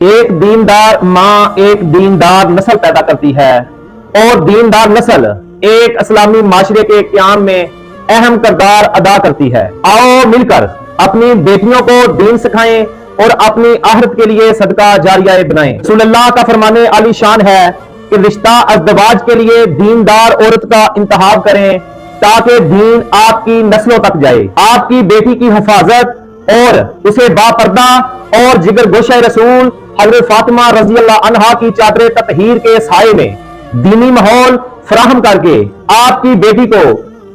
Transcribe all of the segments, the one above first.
एक दीनदार माँ एक दीनदार नस्ल पैदा करती है और दीनदार नस्ल एक इस्लामी माशरे के क़याम में अहम किरदार अदा करती है। आओ मिलकर अपनी बेटियों को दीन सिखाएं और अपनी आहरत के लिए सदका जारिया बनाएं। रसूलुल्लाह का फरमाने आली शान है कि रिश्ता अज़दवाज के लिए दीनदार औरत का इंतखाब करें ताकि दीन आपकी नस्लों तक जाए। आपकी बेटी की हिफाजत और उसे बापर्दा और जिगर गोशा रसूल हज़रत फातिमा रज़ी अल्लाह अन्हा की चादर ततहीर के साए में दीनी माहौल फराहम करके आपकी बेटी को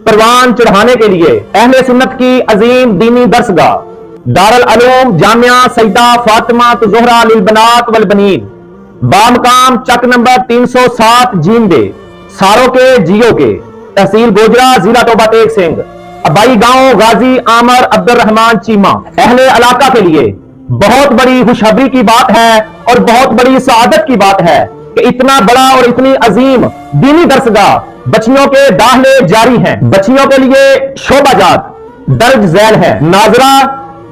परवान चढ़ाने के लिए अहले सुन्नत की अजीम दीनी दरसगाह दारुल उलूम जामिया सैयदा फातिमा ज़ोहरा लिल बनात वल बनीन बामकाम चक नंबर 307 जींदे सारों के जियो के तहसील गोजरा जिला तोबा टेक सिंह अबाई गांव गाजी आमर अब्दुल रहमान चीमा अहले इलाका के लिए बहुत बड़ी खुशखबरी की बात है और बहुत बड़ी सआदत की बात है कि इतना बड़ा और इतनी अजीम दीनी दरसगाह बच्चियों के दाखिले जारी हैं। बच्चियों के लिए शोबाजात दर्ज झैल है। नाजरा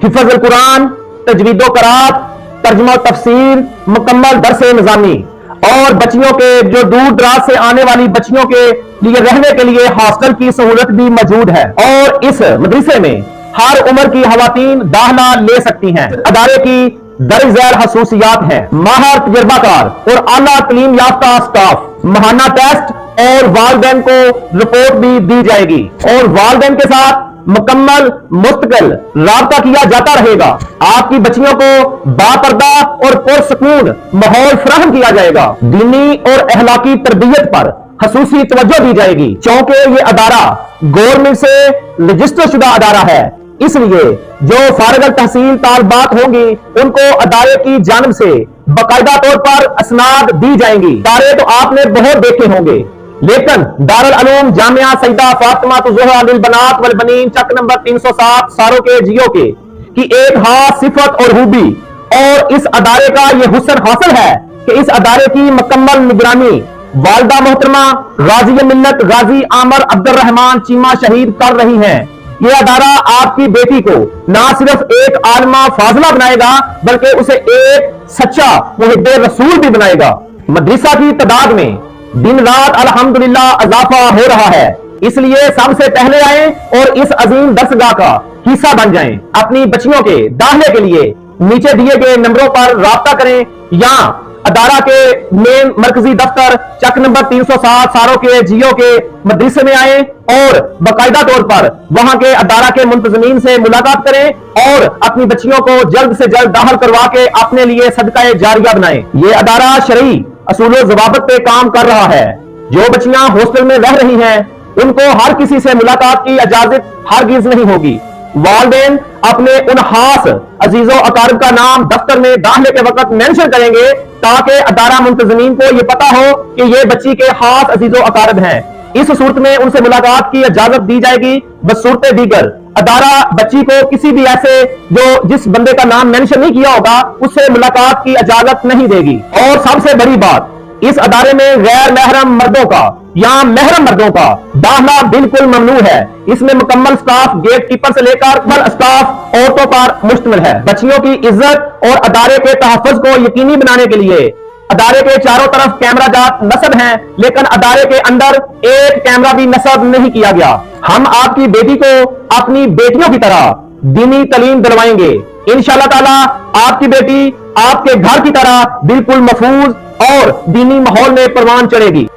हिफ्ज़ुल कुरान तजवीदो करात तर्जुमा तफसीर मुकम्मल दरसे निजामी और बच्चियों के जो दूर दराज से आने वाली बच्चियों के लिए रहने के लिए हॉस्टल की सहूलत भी मौजूद है और इस मदरसे में हर उम्र की खवातीन दाखिला ले सकती हैं। अदारे की दर्ज झैल खसूसियात हैं। माहिर तजुर्बाकार और आला तालीम याफ्ता स्टाफ, महाना टेस्ट और वालिदैन को रिपोर्ट भी दी जाएगी और वालिदैन के साथ मुकम्मल मुस्तकिल राब्ता किया जाता रहेगा। आपकी बच्चियों को बापर्दा और पुरसुकून माहौल फराहम किया जाएगा। दीनी और अहलाकी तरबियत पर खसूसी तवज्जो दी जाएगी। चूंकि ये अदारा गवर्नमेंट से रजिस्टर शुदा अदारा है, इसलिए जो फारिग तहसील तालबात होंगी उनको अदारे की जानिब से बाकायदा तौर पर असनाद दी जाएंगी। तारे तो आपने बहुत देखे होंगे, लेकिन दारुल उलूम जामिया सैयदा फातिमा ज़ोहरा लिल बनात वल बनीन चक नंबर 307 सारों के जियो के की एक खास सिफत और खूबी और इस अदारे का यह हुस्न हासिल है कि इस अदारे की मुकम्मल निगरानी वालिदा मोहतरमा गाजी मिल्लत गाजी आमर अब्दुल रहमान चीमा शहीद कर रही हैं। ये अदारा आपकी बेटी को ना सिर्फ एक आलिमा फाजिला बनाएगा बल्कि उसे एक सच्चा मुहिब्बे रसूल भी बनाएगा। मदरसा की तादाद में दिन रात अल्हम्दुलिल्लाह इजाफा हो रहा है, इसलिए सबसे पहले आए और इस अजीम दरसगाह का हिस्सा बन जाएं। अपनी बच्चियों के दाखिले के लिए नीचे दिए गए नंबरों पर राब्ता करें या अदारा के मेन मरकजी दफ्तर चक नंबर 307 सारों के जियो के मदरसे में आए और बाकायदा तौर पर वहां के अदारा के मुंतजमीन से मुलाकात करें और अपनी बच्चियों को जल्द से जल्द दाखिल करवा के अपने लिए सदका जारिया बनाएं। ये अदारा शरई असूल ज़वाबित पे काम कर रहा है। जो बच्चियां हॉस्टल में रह रही हैं उनको हर किसी से मुलाकात की इजाजत हरगिज नहीं होगी। वालिदैन अपने उन खास अजीजों अकारिब का नाम दफ्तर में दाखिले के वक्त मेंशन करेंगे ताकि अदारा मुंतजमीन को यह पता हो कि ये बच्ची के खास अजीजों अकारिब हैं। इस सूरत में उनसे मुलाकात की इजाजत दी जाएगी। बसूरत दीगर अदारा बच्ची को किसी भी ऐसे जो जिस बंदे का नाम मेंशन नहीं किया होगा उससे मुलाकात की इजाजत नहीं देगी। और सबसे बड़ी बात, इस अदारे में गैर महरम मर्दों का या महरम मर्दों का दाखिला बिल्कुल ममनू है। इसमें मुकम्मल स्टाफ गेट कीपर से लेकर फुल स्टाफ औरतों पर मुश्तमिल है। बच्चियों की इज्जत और अदारे के तहफ़्फ़ुज़ को यकीनी बनाने के लिए अदारे के चारों तरफ कैमरा जात नस्ब हैं, लेकिन अदारे के अंदर एक कैमरा भी नस्ब नहीं किया गया। हम आपकी बेटी को अपनी बेटियों की तरह दीनी तालीम दिलवाएंगे। इंशाअल्लाह ताला आपकी बेटी आपके घर की तरह बिल्कुल महफूज और दीनी माहौल में परवान चढ़ेगी।